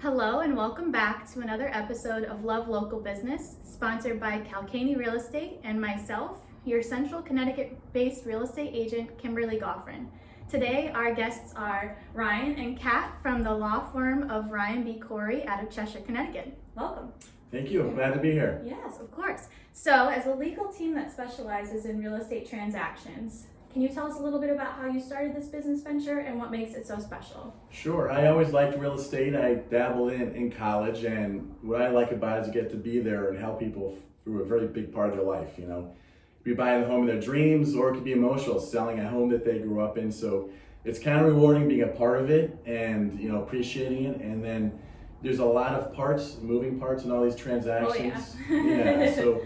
Hello and welcome back to another episode of Love Local Business, sponsored by Calcaney Real Estate and myself, your Central Connecticut-based real estate agent, Kimberly Goffrin. Today, our guests are Ryan and Kat from the law firm of Ryan B. Corey out of Cheshire, Connecticut. Welcome. Thank you. I'm glad to be here. Yes, of course. So, as a legal team that specializes in real estate transactions, can you tell us a little bit about how you started this business venture and what makes it so special? Sure. I always liked real estate. I dabbled in college, and what I like about it is you get to be there and help people through a very big part of their life. You know, be buying the home of their dreams, or it could be emotional, selling a home that they grew up in. So it's kind of rewarding being a part of it and, you know, appreciating it. And then there's a lot of parts, moving parts in all these transactions. Oh, yeah. So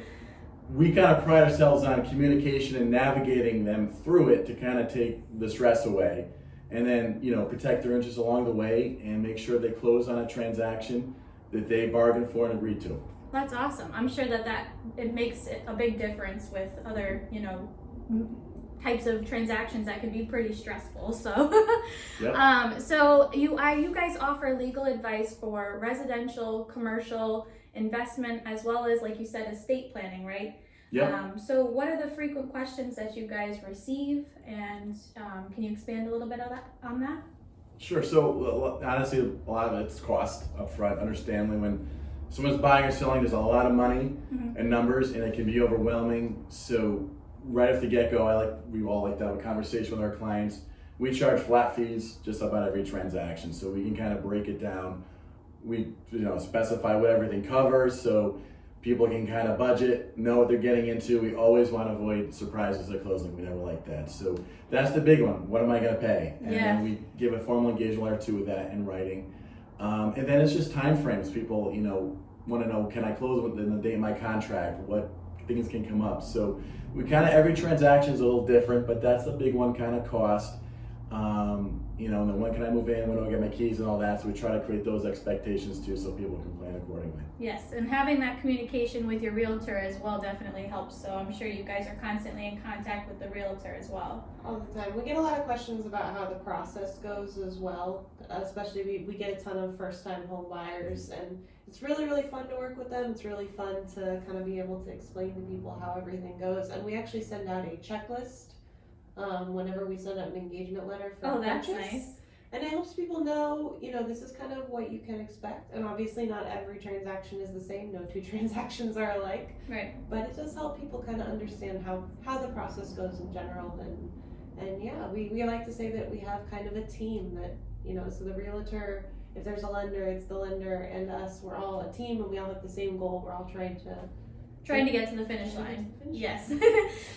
we kind of pride ourselves on communication and navigating them through it to kind of take the stress away, and then, you know, protect their interests along the way and make sure they close on a transaction that they bargained for and agreed to. That's awesome. I'm sure that it makes a big difference with other, types of transactions that can be pretty stressful. So, Yep. So you guys offer legal advice for residential, commercial, investment, as well as, like you said, estate planning, right? Yep. So what are the frequent questions that you guys receive, and can you expand a little bit on that? Sure. So honestly, a lot of it's cost up front. Understandably, when someone's buying or selling, there's a lot of money and numbers, and it can be overwhelming. So right off the get-go, we all like to have a conversation with our clients. We charge flat fees just about every transaction, so we can kind of break it down. We specify what everything covers, so people can kind of budget, know what they're getting into. We always want to avoid surprises at closing. We never like that. So that's the big one. What am I going to pay? And then we give a formal engagement letter too with that in writing. And then it's just time frames. People, want to know, can I close within the date of my contract? What things can come up? So we kind of, every transaction is a little different, but that's the big one, kind of cost. And then when can I move in, when do I get my keys and all that, so we try to create those expectations too so people can plan accordingly. Yes, and having that communication with your realtor as well definitely helps, so I'm sure you guys are constantly in contact with the realtor as well. All the time. We get a lot of questions about how the process goes as well, especially we get a ton of first-time home buyers, and it's really, really fun to work with them. It's really fun to kind of be able to explain to people how everything goes, and we actually send out a checklist whenever we send out an engagement letter for that's purchase. Nice. And it helps people know, this is kind of what you can expect. And obviously not every transaction is the same. No two transactions are alike. Right. But it does help people kind of understand how the process goes in general. And yeah, we like to say that we have kind of a team that, so the realtor, if there's a lender, it's the lender and us. We're all a team and we all have the same goal. We're all trying to get to the finish line. Yes.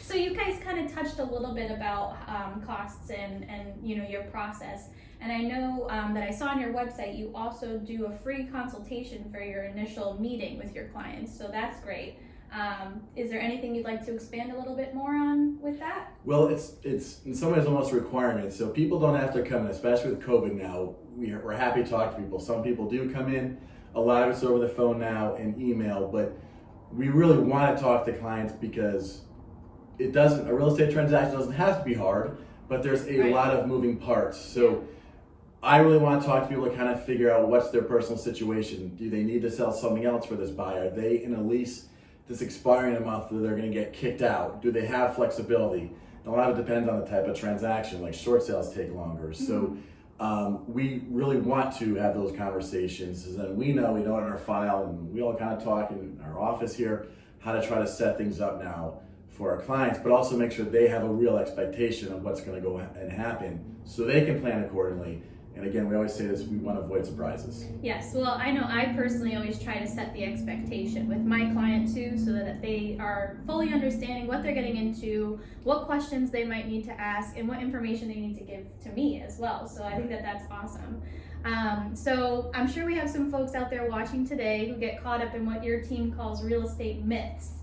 So you guys kind of touched a little bit about costs and your process. And I know that I saw on your website you also do a free consultation for your initial meeting with your clients. So that's great. Is there anything you'd like to expand a little bit more on with that? Well, it's in some ways almost a requirement. So people don't have to come in, especially with COVID now. We're happy to talk to people. Some people do come in. A lot of it's over the phone now and email, but we really want to talk to clients because a real estate transaction doesn't have to be hard, but there's a lot of moving parts. So I really want to talk to people to kind of figure out what's their personal situation. Do they need to sell something else for this buyer? Are they in a lease that's expiring in a month that they're going to get kicked out? Do they have flexibility? And a lot of it depends on the type of transaction, like short sales take longer. So we really want to have those conversations, and then we know it in our file, and we all kind of talk in our office here how to try to set things up now for our clients, but also make sure they have a real expectation of what's going to go and happen so they can plan accordingly. And again, we always say this, we want to avoid surprises. Yes, well, I know I personally always try to set the expectation with my client too, so that they are fully understanding what they're getting into, what questions they might need to ask, and what information they need to give to me as well. So I think that that's awesome. So I'm sure we have some folks out there watching today who get caught up in what your team calls real estate myths.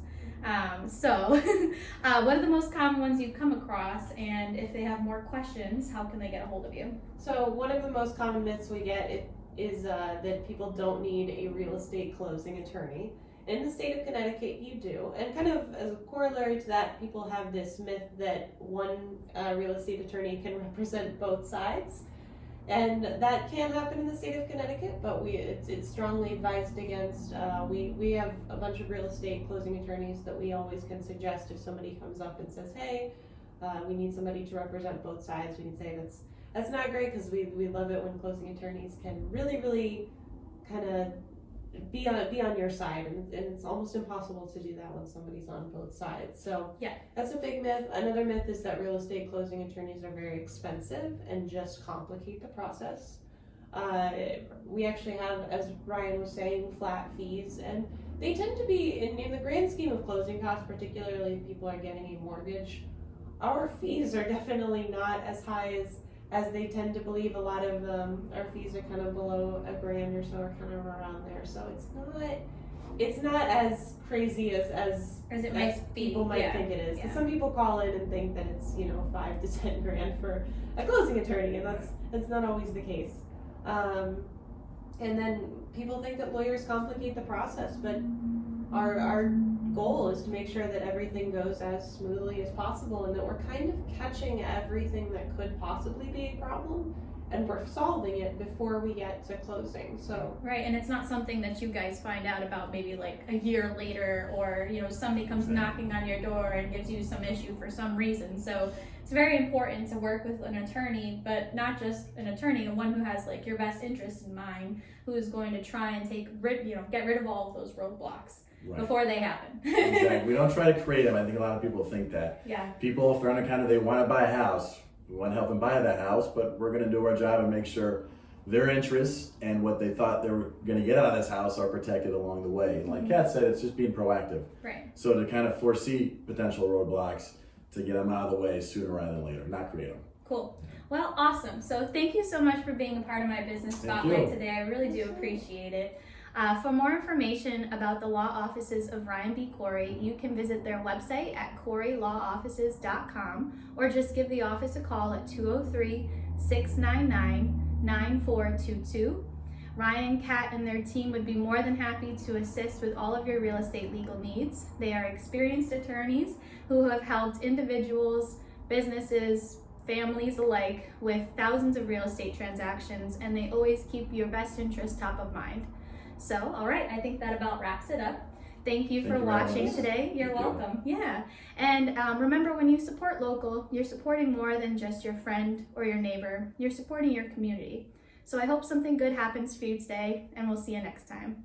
What are the most common ones you've come across, and if they have more questions, how can they get a hold of you? So one of the most common myths we get is that people don't need a real estate closing attorney. In the state of Connecticut, you do. And kind of as a corollary to that, people have this myth that one real estate attorney can represent both sides. And that can happen in the state of Connecticut, but it's strongly advised against. We have a bunch of real estate closing attorneys that we always can suggest if somebody comes up and says, hey, we need somebody to represent both sides. We can say that's not great, because we love it when closing attorneys can really kind of be on your side, and it's almost impossible to do that when somebody's on both sides. So Yeah. that's a big myth. Another myth is that real estate closing attorneys are very expensive and just complicate the process. We actually have, as Ryan was saying, flat fees, and they tend to be, in the grand scheme of closing costs, particularly if people are getting a mortgage, our fees are definitely not as high as they tend to believe. A lot of our fees are kind of below $1,000 or so, or kind of around there. So it's not as crazy as people might think it is. Because some people call in and think that it's $5,000 to $10,000 for a closing attorney, and that's not always the case. And then people think that lawyers complicate the process, but our goal is to make sure that everything goes as smoothly as possible, and that we're kind of catching everything that could possibly be a problem, and we're solving it before we get to closing. So right, and it's not something that you guys find out about maybe like a year later, or somebody comes knocking on your door and gives you some issue for some reason. So it's very important to work with an attorney, but not just an attorney, one who has like your best interest in mind, who is going to try and get rid of all of those roadblocks. Right. Before they happen. Exactly. We don't try to create them. I think a lot of people think that. Yeah. People, if they're on a kind of, they want to buy a house, we want to help them buy that house, but we're going to do our job and make sure their interests and what they thought they were going to get out of this house are protected along the way. And like Kat said, it's just being proactive. Right. So to kind of foresee potential roadblocks, to get them out of the way sooner rather than later, not create them. Cool. Well, awesome. So thank you so much for being a part of my business spotlight today. I really do appreciate it. For more information about the law offices of Ryan B. Corey, you can visit their website at coreylaw.offices.com, or just give the office a call at 203-699-9422. Ryan, Kat, and their team would be more than happy to assist with all of your real estate legal needs. They are experienced attorneys who have helped individuals, businesses, families alike with thousands of real estate transactions, and they always keep your best interest top of mind. So, all right, I think that about wraps it up. Thank you for watching today. You're welcome. Yeah. And remember, when you support local, you're supporting more than just your friend or your neighbor. You're supporting your community. So I hope something good happens for you today, and we'll see you next time.